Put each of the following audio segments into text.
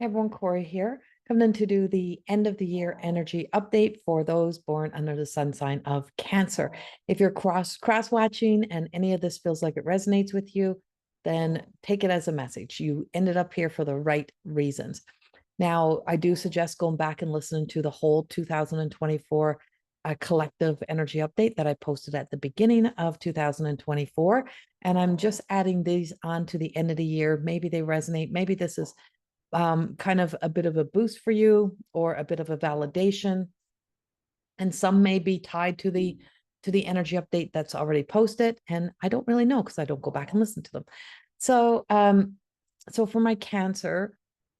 Hey everyone, Corey here, coming in to do the end of the year energy update for those born under the sun sign of Cancer. If you're cross watching and any of this feels like it resonates with you, then take it as a message. You ended up here for the right reasons. Now, I do suggest going back and listening to the whole 2024 collective energy update that I posted at the beginning of 2024. And I'm just adding these on to the end of the year. Maybe they resonate. Maybe this is kind of a bit of a boost for you or a bit of a validation. And some may be tied to the energy update that's already posted. And I don't really know because I don't go back and listen to them. So so for my Cancer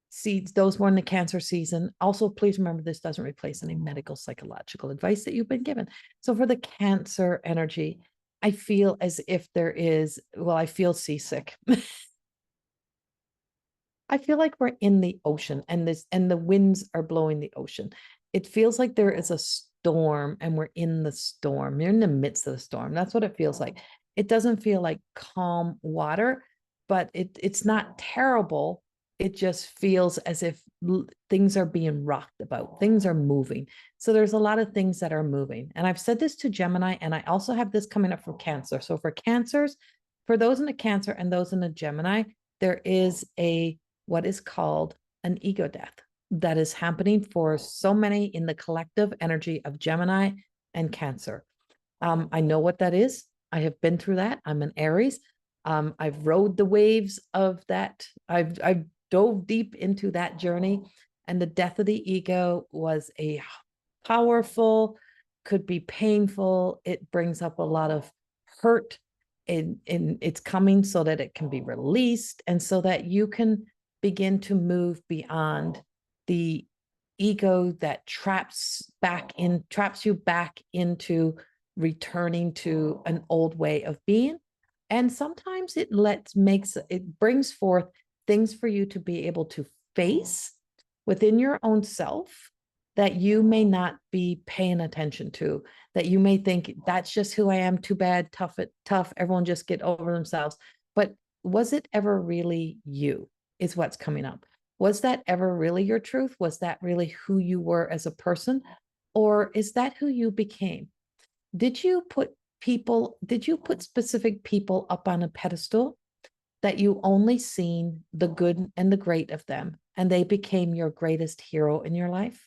seeds, those born in the Cancer season, also please remember this doesn't replace any medical psychological advice that you've been given. So for the Cancer energy, I feel as if there is, well, I feel seasick. I feel like we're in the ocean and the winds are blowing the ocean. It feels like there is a storm and we're in the storm. You're in the midst of the storm. That's what it feels like. It doesn't feel like calm water, but it's not terrible. It just feels as if things are being rocked about. Things are moving. So there's a lot of things that are moving. And I've said this to Gemini, and I also have this coming up for Cancer. So for Cancers, for those in the Cancer and those in the Gemini, there is what is called an ego death that is happening for so many in the collective energy of Gemini and Cancer. I know what that is. I have been through that. I'm an Aries. I've rode the waves of that. I've dove deep into that journey, and the death of the ego was a powerful, could be painful. It brings up a lot of hurt, and it's coming so that it can be released, and so that you can begin to move beyond the ego that traps you back into returning to an old way of being. And sometimes it brings forth things for you to be able to face within your own self that you may not be paying attention to, that you may think that's just who I am, too bad, tough, everyone just get over themselves. But was it ever really you? Is what's coming up. Was that ever really your truth? Was that really who you were as a person? Or is that who you became? Did you put specific people up on a pedestal that you only seen the good and the great of them, and they became your greatest hero in your life?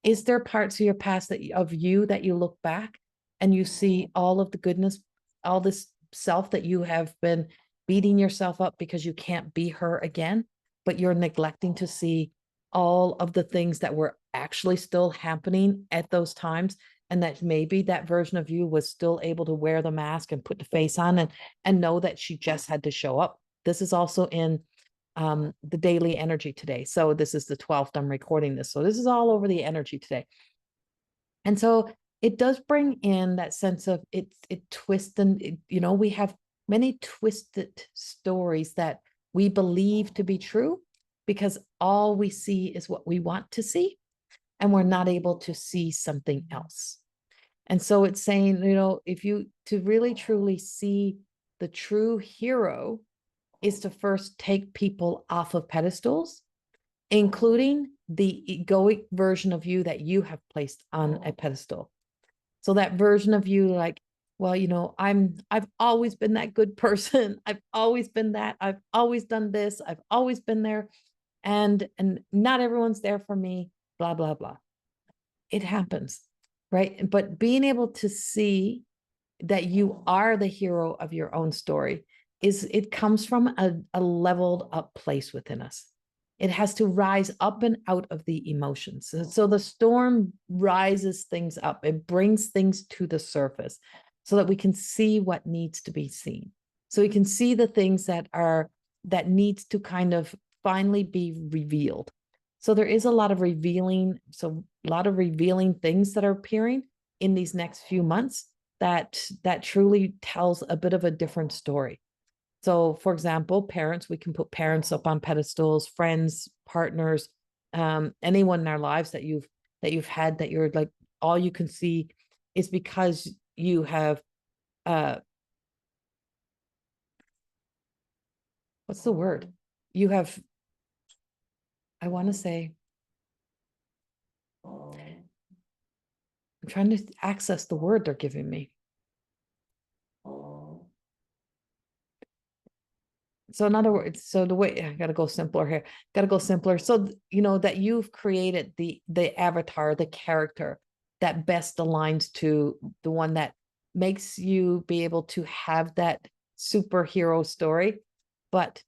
Is there parts of your past of you that you look back and you see all of the goodness, all this self that you have been beating yourself up because you can't be her again, but you're neglecting to see all of the things that were actually still happening at those times, and that maybe that version of you was still able to wear the mask and put the face on and know that she just had to show up. This is also in the daily energy today. So this is the 12th I'm recording this. So this is all over the energy today. And so it does bring in that sense of it twists, and we have many twisted stories that we believe to be true because all we see is what we want to see, and we're not able to see something else. And so it's saying, if you to really truly see the true hero is to first take people off of pedestals, including the egoic version of you that you have placed on a pedestal. So that version of you, like, well, I've always been that good person. I've always been that. I've always done this. I've always been there. And not everyone's there for me, blah, blah, blah. It happens, right? But being able to see that you are the hero of your own story it comes from a leveled up place within us. It has to rise up and out of the emotions. So the storm rises things up. It brings things to the surface so that we can see what needs to be seen. So we can see the things that needs to kind of finally be revealed. So there is a lot of revealing things that are appearing in these next few months that truly tells a bit of a different story. So, for example, parents, we can put parents up on pedestals, friends, partners, anyone in our lives that you've had that you're like, all you can see is because you have, what's the word? You have I want to say, I'm trying to access the word they're giving me. So in other words, so the way, I gotta go simpler here, gotta go simpler. So, you know, that you've created the avatar, the character that best aligns to the one that makes you be able to have that superhero story, but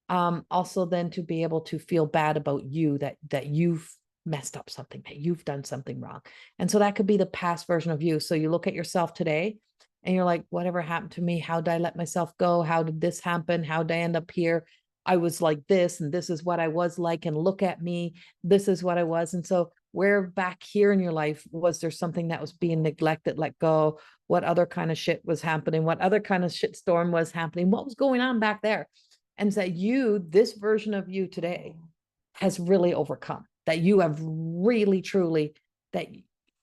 also then to be able to feel bad about you, that you've messed up something, that you've done something wrong. And so that could be the past version of you. So you look at yourself today and you're like, whatever happened to me? How did I let myself go? How did this happen? How did I end up here? I was like this, and this is what I was like, and look at me, this is what I was. And so where back here in your life was there something that was being neglected, let go? What other kind of shit was happening? What other kind of shit storm was happening? What was going on back there? And that you, this version of you today, has really overcome, that you have really truly, that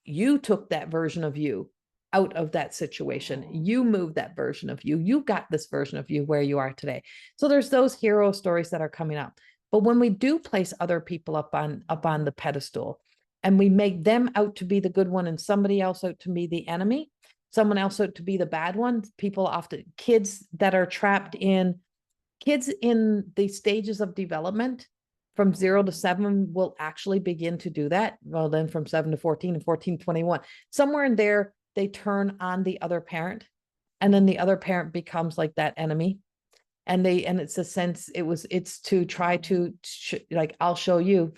you took that version of you out of that situation. You moved that version of you. You got this version of you where you are today. So there's those hero stories that are coming up. But when we do place other people up on the pedestal, and we make them out to be the good one and somebody else out to be the enemy, someone else out to be the bad one, people often, kids that are trapped in, kids in the stages of development from 0 to 7 will actually begin to do that. Well, then from 7 to 14 and 14 to 21, somewhere in there, they turn on the other parent, and then the other parent becomes like that enemy. And it's a sense, it's to try to like, I'll show you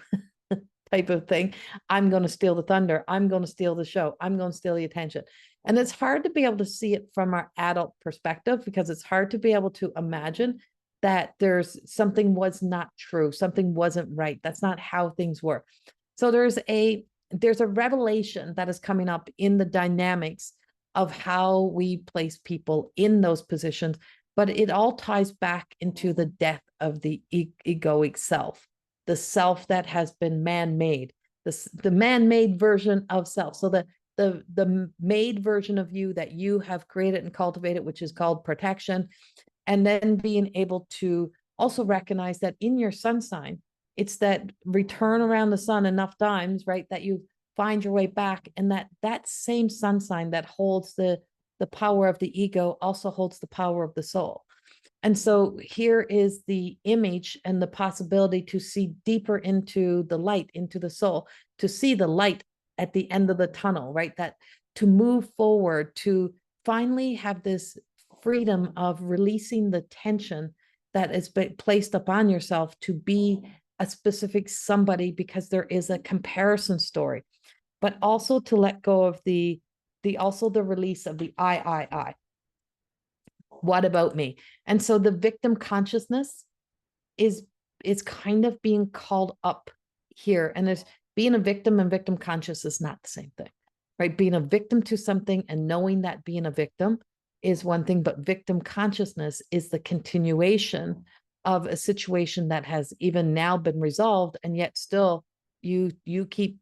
type of thing. I'm going to steal the thunder. I'm going to steal the show. I'm going to steal the attention. And it's hard to be able to see it from our adult perspective, because it's hard to be able to imagine that there's something was not true, something wasn't right. That's not how things work. So there's a revelation that is coming up in the dynamics of how we place people in those positions, but it all ties back into the death of the egoic self, the self that has been man-made, the man-made version of self. So the made version of you that you have created and cultivated, which is called protection, and then being able to also recognize that in your sun sign, it's that return around the sun enough times, right, that you find your way back, and that same sun sign that holds the power of the ego also holds the power of the soul. And so here is the image and the possibility to see deeper into the light, into the soul, to see the light at the end of the tunnel, right? That to move forward, to finally have this freedom of releasing the tension that is placed upon yourself to be a specific somebody, because there is a comparison story, but also to let go of the release of the I. What about me? And so the victim consciousness is kind of being called up here. And there's being a victim and victim conscious is not the same thing, right? Being a victim to something and knowing that being a victim is one thing, but victim consciousness is the continuation of a situation that has even now been resolved, and yet still you keep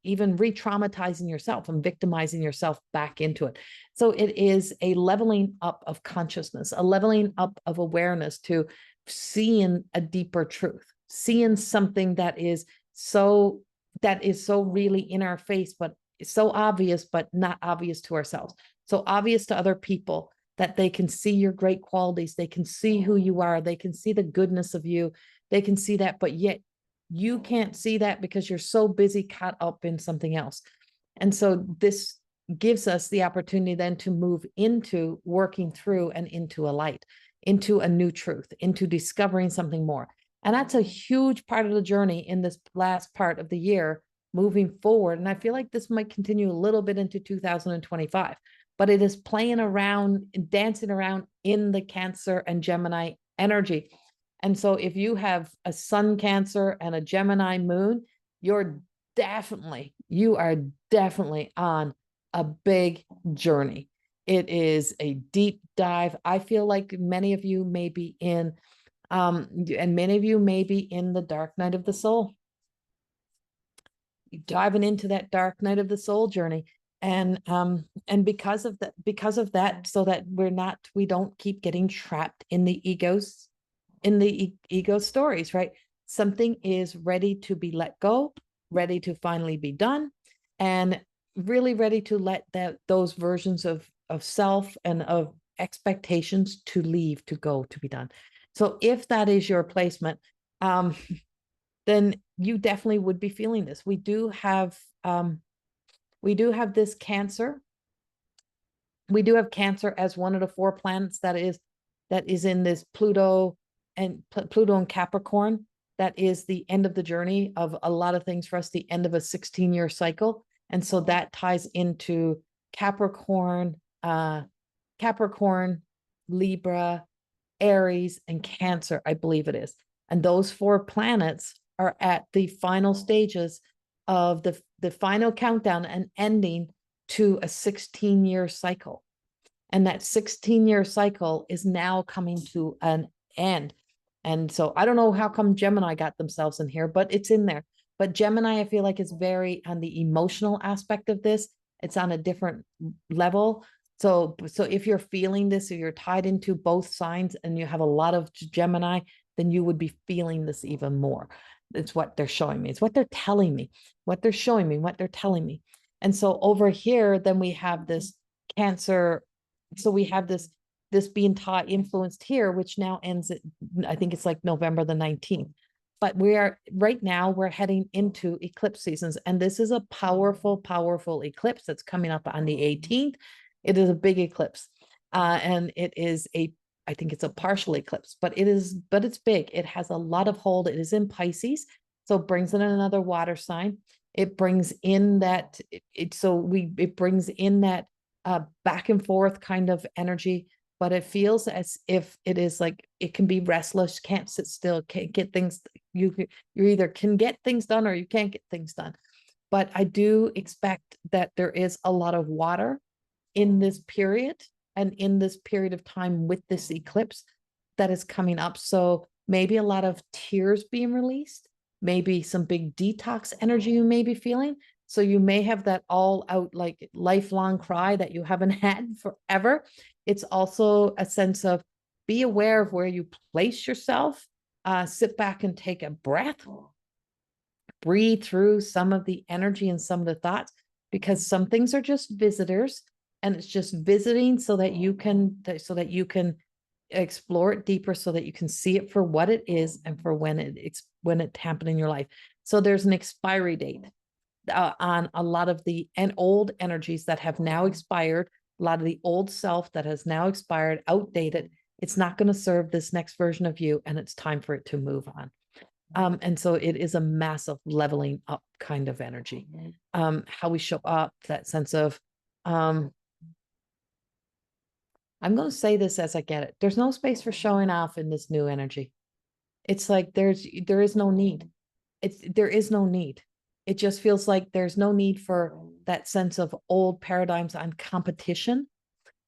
even re-traumatizing yourself and victimizing yourself back into it. So it is a leveling up of consciousness, a leveling up of awareness to seeing a deeper truth, seeing something that is so really in our face, but so obvious, but not obvious to ourselves. So obvious to other people, that they can see your great qualities, they can see who you are, they can see the goodness of you, they can see that, but yet you can't see that because you're so busy caught up in something else. And so this gives us the opportunity then to move into working through and into a light, into a new truth, into discovering something more. And that's a huge part of the journey in this last part of the year moving forward. And I feel like this might continue a little bit into 2025, but it is playing around, dancing around in the Cancer and Gemini energy. And so if you have a sun Cancer and a Gemini moon, you are definitely on a big journey. It is a deep dive. I feel like many of you may be in, and many of you may be in the dark night of the soul, diving into that dark night of the soul journey. And because of that, so that we don't keep getting trapped in the ego stories, right? something is ready to be let go, ready to finally be done, and really ready to let those versions of self and of expectations to leave, to go, to be done. So if that is your placement, then you definitely would be feeling this. We do have this Cancer. We do have Cancer as one of the 4 planets that is in this Pluto and Capricorn. That is the end of the journey of a lot of things for us, the end of a 16-year cycle. And so that ties into Capricorn, Libra, Aries, and Cancer, I believe it is. And those 4 planets are at the final stages of the final countdown and ending to a 16-year cycle. And that 16-year cycle is now coming to an end. And so I don't know how come Gemini got themselves in here, but it's in there. But Gemini, I feel like, is very on the emotional aspect of this. It's on a different level. So if you're feeling this, or you're tied into both signs and you have a lot of Gemini, then you would be feeling this even more. It's what they're showing me. It's what they're telling me, what they're showing me, what they're telling me. And so over here, then we have this Cancer. So we have this being taught, influenced here, which now ends at, I think it's like November the 19th. But right now we're heading into eclipse seasons. And this is a powerful, powerful eclipse that's coming up on the 18th. It is a big eclipse. And it is I think it's a partial eclipse, but it's big. It has a lot of hold. It is in Pisces. So it brings in another water sign. It brings in that, it brings in that back and forth kind of energy, but it feels as if it is like, it can be restless, can't sit still, can't get things. You either can get things done or you can't get things done. But I do expect that there is a lot of water in this period, and in this period of time with this eclipse that is coming up. So maybe a lot of tears being released, maybe some big detox energy you may be feeling. So you may have that all out, like, lifelong cry that you haven't had forever. It's also a sense of, be aware of where you place yourself. Sit back and take a breath. Breathe through some of the energy and some of the thoughts, because some things are just visitors, and it's just visiting so that you can explore it deeper, so that you can see it for what it is and for when it happened in your life. So there's an expiry date on a lot of the old energies that have now expired, a lot of the old self that has now expired, outdated. It's not going to serve this next version of you, and it's time for it to move on. And so it is a massive leveling up kind of energy. How we show up, that sense of, I'm going to say this as I get it. There's no space for showing off in this new energy. It's like there is no need. There is no need. It just feels like there's no need for that sense of old paradigms on competition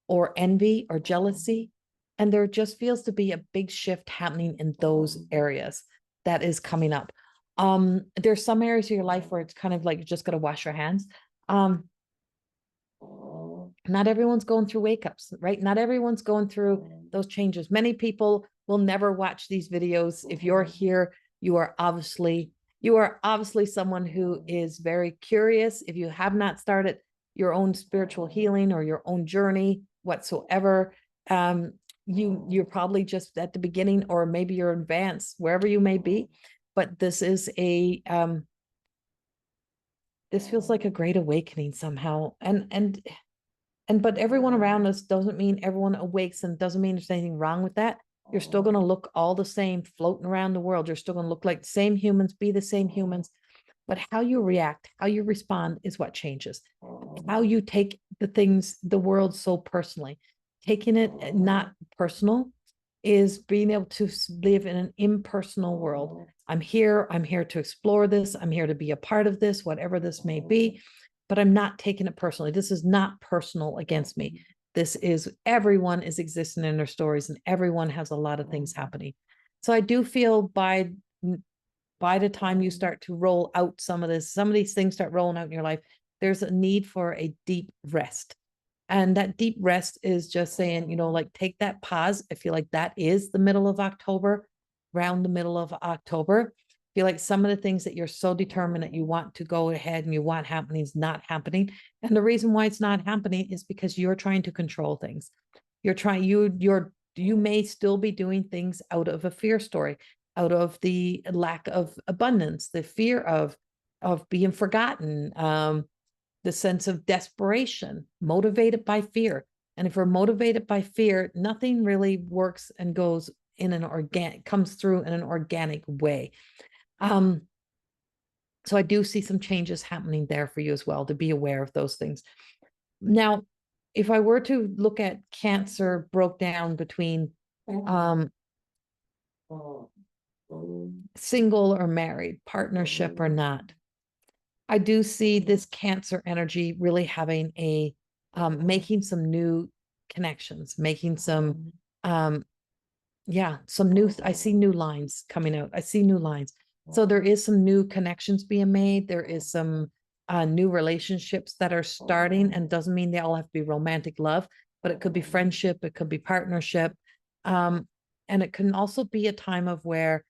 or envy or jealousy. And there just feels to be a big shift happening in those areas that is coming up. There's some areas of your life where it's kind of like, you just got to wash your hands. Not everyone's going through wake-ups, right? Not everyone's going through those changes. Many people will never watch these videos. If you're here, you are obviously someone who is very curious. If you have not started your own spiritual healing or your own journey whatsoever, you're probably just at the beginning, or maybe you're advanced, wherever you may be. But this is this feels like a great awakening somehow. But everyone around us doesn't mean everyone awakes, and doesn't mean there's anything wrong with that. You're still going to look all the same floating around the world. You're still going to look like the same humans, be the same humans. But how you react, how you respond is what changes. How you take the world so personally. Taking it not personal is being able to live in an impersonal world. I'm here to explore this. I'm here to be a part of this, whatever this may be. But I'm not taking it personally. This is not personal against me. This is, everyone is existing in their stories, and everyone has a lot of things happening. So I do feel by the time you start to roll out some of these things start rolling out in your life, there's a need for a deep rest. And that deep rest is just saying, like, take that pause. I feel like that is the middle of October, around the middle of October. feel like some of the things that you're so determined that you want to go ahead and you want happening is not happening. And the reason why it's not happening is because you're trying to control things. You may still be doing things out of a fear story, out of the lack of abundance, the fear of being forgotten, the sense of desperation, motivated by fear. And if we're motivated by fear, nothing really works and goes in an organic, comes through in an organic way. So I do see some changes happening there for you as well, to be aware of those things. Now, if I were to look at Cancer broke down between single or married, partnership or not, I do see this Cancer energy really having a making some new connections, making some some new, I see new lines coming out. I see new lines. So there is some new connections being made. There is some new relationships that are starting, and doesn't mean they all have to be romantic love, but it could be friendship, it could be partnership. And it can also be a time of where,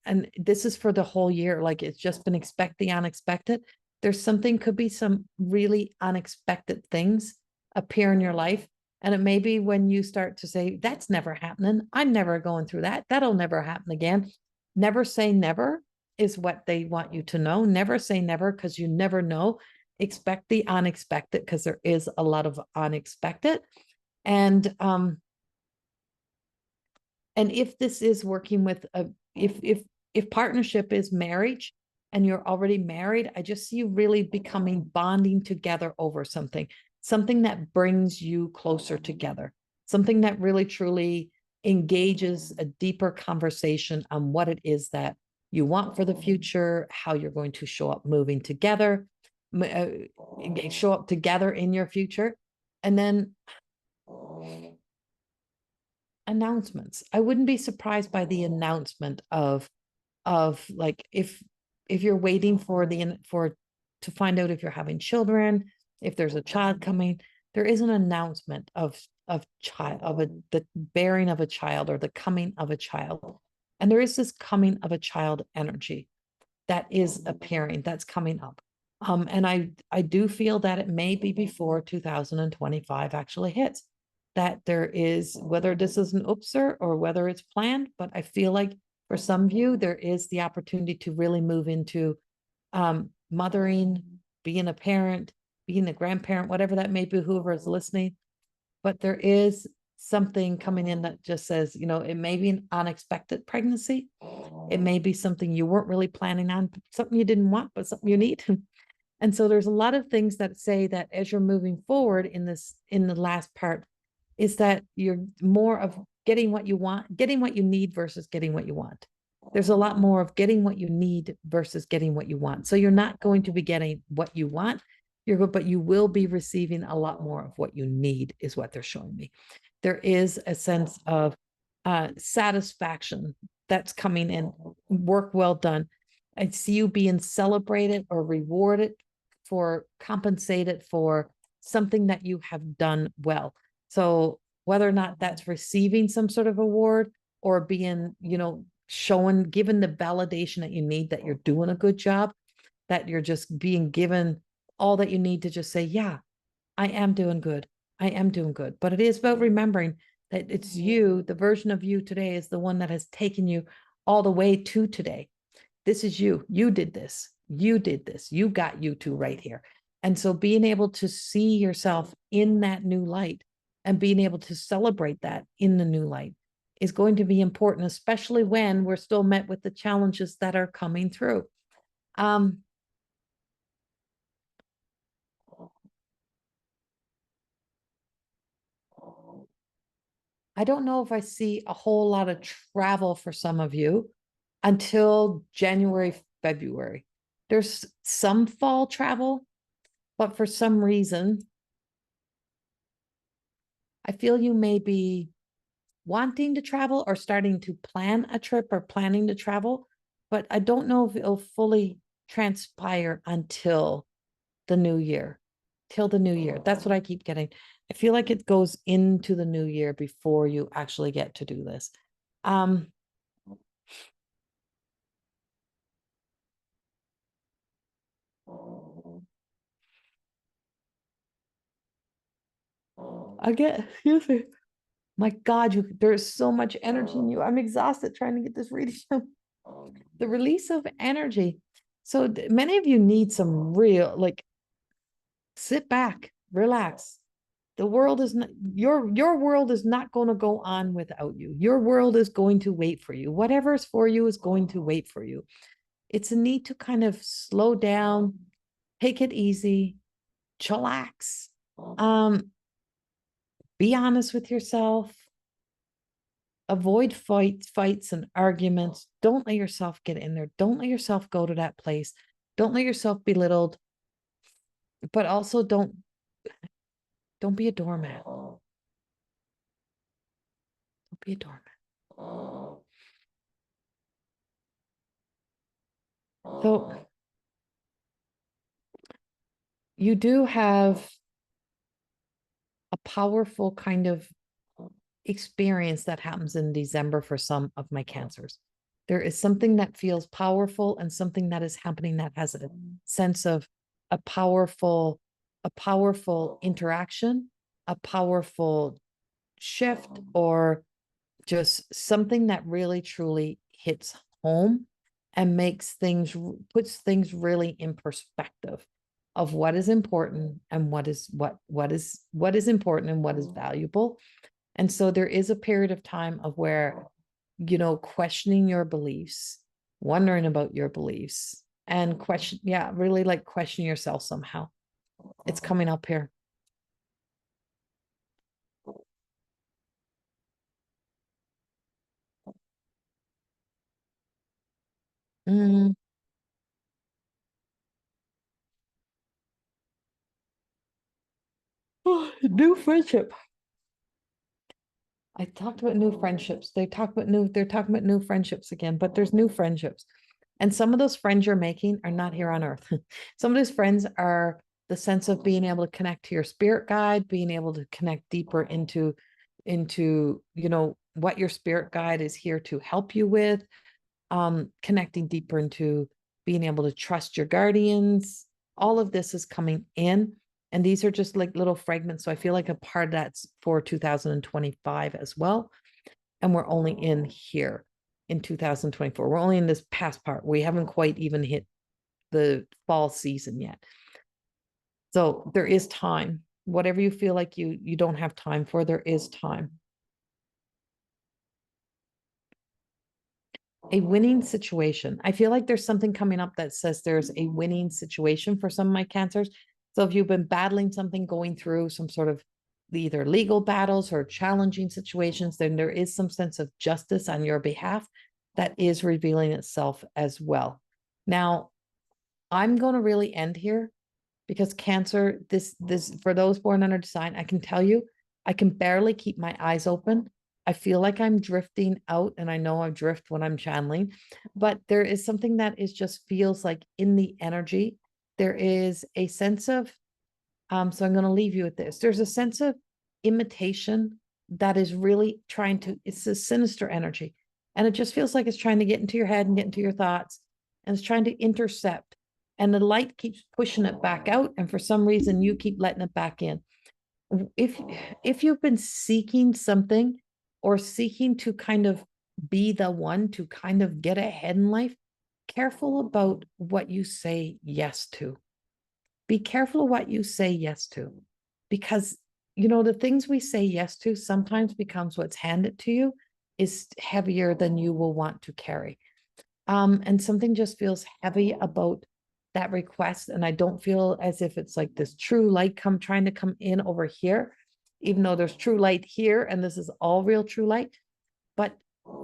and this is for the whole year, like it's just been expect the unexpected. There's something, could be some really unexpected things appear in your life. And it may be when you start to say, that's never happening. I'm never going through that. That'll never happen again. Never say never is what they want you to know. Never say never, because you never know. Expect the unexpected, because there is a lot of unexpected. And if this is working with a, if partnership is marriage and you're already married, I just see you really becoming bonding together over something that brings you closer together, something that really truly engages a deeper conversation on what it is that you want for the future, how you're going to show up moving together, show up together in your future. And then announcements. I wouldn't be surprised by the announcement of like, if you're waiting for to find out if you're having children, if there's a child coming, there is an announcement of the bearing of a child, or the coming of a child. And there is this coming of a child energy that is appearing, that's coming up. And I do feel that it may be before 2025 actually hits, that there is, whether this is an oopser or whether it's planned, but I feel like for some of you, there is the opportunity to really move into mothering, being a parent, being a grandparent, whatever that may be, whoever is listening. But there is something coming in that just says, it may be an unexpected pregnancy. It may be something you weren't really planning on, something you didn't want, but something you need. And so there's a lot of things that say that as you're moving forward in the last part, is that you're more of getting what you want, getting what you need versus getting what you want. There's a lot more of getting what you need versus getting what you want. So you're not going to be getting what you want, but you will be receiving a lot more of what you need, is what they're showing me. There is a sense of satisfaction that's coming in, work well done. I see you being celebrated or rewarded for, compensated for something that you have done well. So whether or not that's receiving some sort of award, or being, shown, given the validation that you need, that you're doing a good job, that you're just being given all that you need to just say, yeah, I am doing good. I am doing good. But it is about remembering that it's you, the version of you today is the one that has taken you all the way to today. This is you. You did this. You did this. You got you to right here. And so being able to see yourself in that new light, and being able to celebrate that in the new light, is going to be important, especially when we're still met with the challenges that are coming through. I don't know if I see a whole lot of travel for some of you until January, February. There's some fall travel, but for some reason, I feel you may be wanting to travel or starting to plan a trip or planning to travel, but I don't know if it'll fully transpire until the new year. Till the new year. That's what I keep getting. I feel like it goes into the new year before you actually get to do this. I get, excuse me. My God, there's so much energy in you. I'm exhausted trying to get this reading. The release of energy. So many of you need some real, like, sit back, relax. The world is not, your world is not going to go on without you. Your world is going to wait for you. Whatever is for you is going to wait for you. It's a need to kind of slow down, take it easy, chillax. Be honest with yourself. Avoid fights and arguments. Don't let yourself get in there. Don't let yourself go to that place. Don't let yourself be belittled, but also don't be a doormat. Don't be a doormat. So you do have a powerful kind of experience that happens in December for some of my cancers. There is something that feels powerful and something that is happening that has a sense of a powerful interaction, a powerful shift, or just something that really truly hits home and puts things really in perspective of what is important and what is important and what is valuable. And so there is a period of time of where, questioning your beliefs, wondering about your beliefs, and really like question yourself somehow. It's coming up here. Mm. New friendship. I talked about new friendships. They're talking about new friendships again, but there's new friendships. And some of those friends you're making are not here on earth. Some of those friends are the sense of being able to connect to your spirit guide, being able to connect deeper into, what your spirit guide is here to help you with, connecting deeper into being able to trust your guardians. All of this is coming in. And these are just like little fragments. So I feel like a part of that's for 2025 as well. And we're only in here in 2024. We're only in this past part. We haven't quite even hit the fall season yet. So there is time. Whatever you feel like you don't have time for, there is time. A winning situation. I feel like there's something coming up that says there's a winning situation for some of my cancers. So if you've been battling something, going through some sort of either legal battles or challenging situations, then there is some sense of justice on your behalf that is revealing itself as well. Now, I'm going to really end here because Cancer, this for those born under the sign, I can tell you, I can barely keep my eyes open. I feel like I'm drifting out, and I know I drift when I'm channeling, but there is something that is just feels like in the energy, there is a sense of, so I'm going to leave you with this. There's a sense of imitation that is really it's a sinister energy. And it just feels like it's trying to get into your head and get into your thoughts, and it's trying to intercept. And the light keeps pushing it back out. And for some reason, you keep letting it back in. If you've been seeking something or seeking to kind of be the one to kind of get ahead in life, careful about what you say yes to. Be careful what you say yes to, because the things we say yes to sometimes becomes what's handed to you is heavier than you will want to carry. And something just feels heavy about that request. And I don't feel as if it's like this true light trying to come in over here, even though there's true light here and this is all real true light. But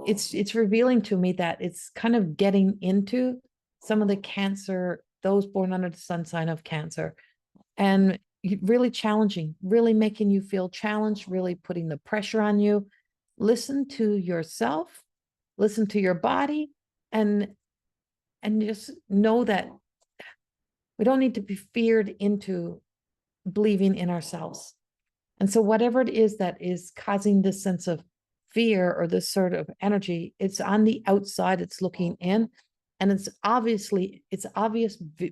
it's revealing to me that it's kind of getting into some of the Cancer, those born under the sun sign of Cancer, and really challenging, really making you feel challenged, really putting the pressure on you. Listen to yourself, listen to your body, and just know that we don't need to be feared into believing in ourselves. And so whatever it is that is causing this sense of fear or this sort of energy, it's on the outside, it's looking in, and it's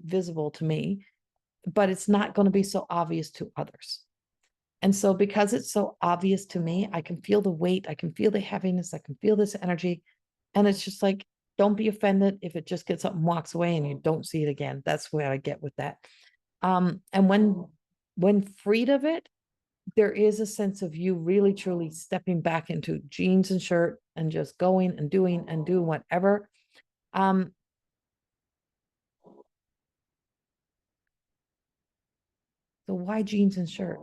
visible to me, but it's not going to be so obvious to others. And so because it's so obvious to me, I can feel the weight, I can feel the heaviness, I can feel this energy. And it's just like, don't be offended if it just gets up and walks away and you don't see it again. That's where I get with that. And when freed of it, there is a sense of you really truly stepping back into jeans and shirt and just going and doing whatever. So why jeans and shirt?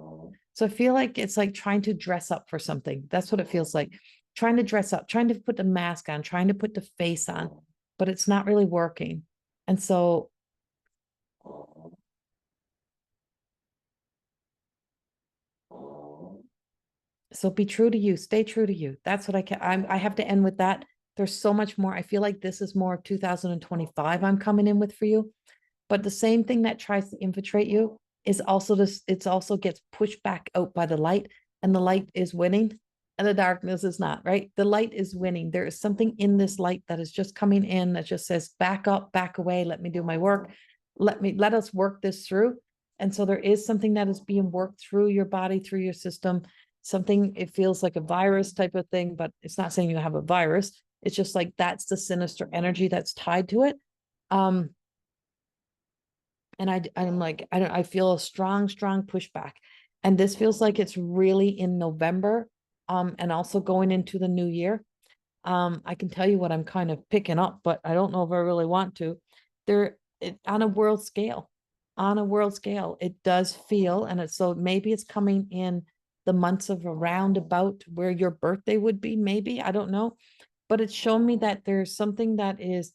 So I feel like it's like trying to dress up for something. That's what it feels like. Trying to dress up, trying to put the mask on, trying to put the face on, but it's not really working. And so be true to you, stay true to you. That's what I have to end with that. There's so much more. I feel like this is more 2025 I'm coming in with for you. But the same thing that tries to infiltrate you is also this, it's also gets pushed back out by the light, and the light is winning and the darkness is not, right? The light is winning. There is something in this light that is just coming in that just says, back up, back away, let me do my work. Let us work this through. And so there is something that is being worked through your body, through your system. Something, it feels like a virus type of thing, but it's not saying you have a virus. It's just like, that's the sinister energy that's tied to it. And I'm like, I feel a strong pushback. And this feels like it's really in November, and also going into the new year. I can tell you what I'm kind of picking up, but I don't know if I really want to. On a world scale, it does feel, and it's so maybe it's coming in the months of around about where your birthday would be, maybe, I don't know. But it's shown me that there's something that is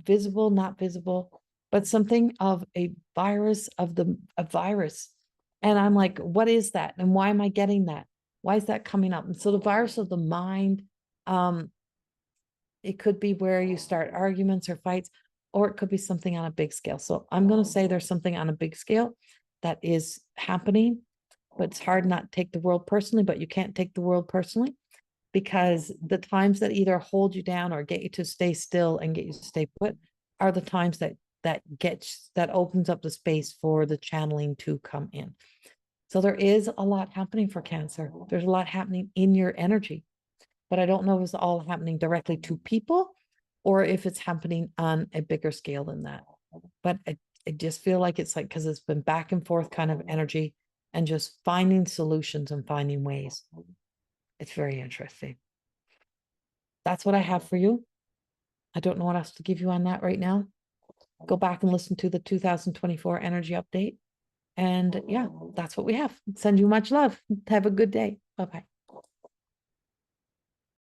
visible, not visible, but something of a virus a virus. And I'm like, what is that? And why am I getting that? Why is that coming up? And so the virus of the mind, it could be where you start arguments or fights, or it could be something on a big scale. So I'm going to say there's something on a big scale that is happening, but it's hard not to take the world personally, but you can't take the world personally, because the times that either hold you down or get you to stay still and get you to stay put are the times that opens up the space for the channeling to come in. So there is a lot happening for Cancer. There's a lot happening in your energy, but I don't know if it's all happening directly to people or if it's happening on a bigger scale than that. But I just feel like it's like, because it's been back and forth kind of energy and just finding solutions and finding ways. It's very interesting. That's what I have for you. I don't know what else to give you on that right now. Go back and listen to the 2024 energy update. And yeah, that's what we have. Send you much love. Have a good day. Bye-bye.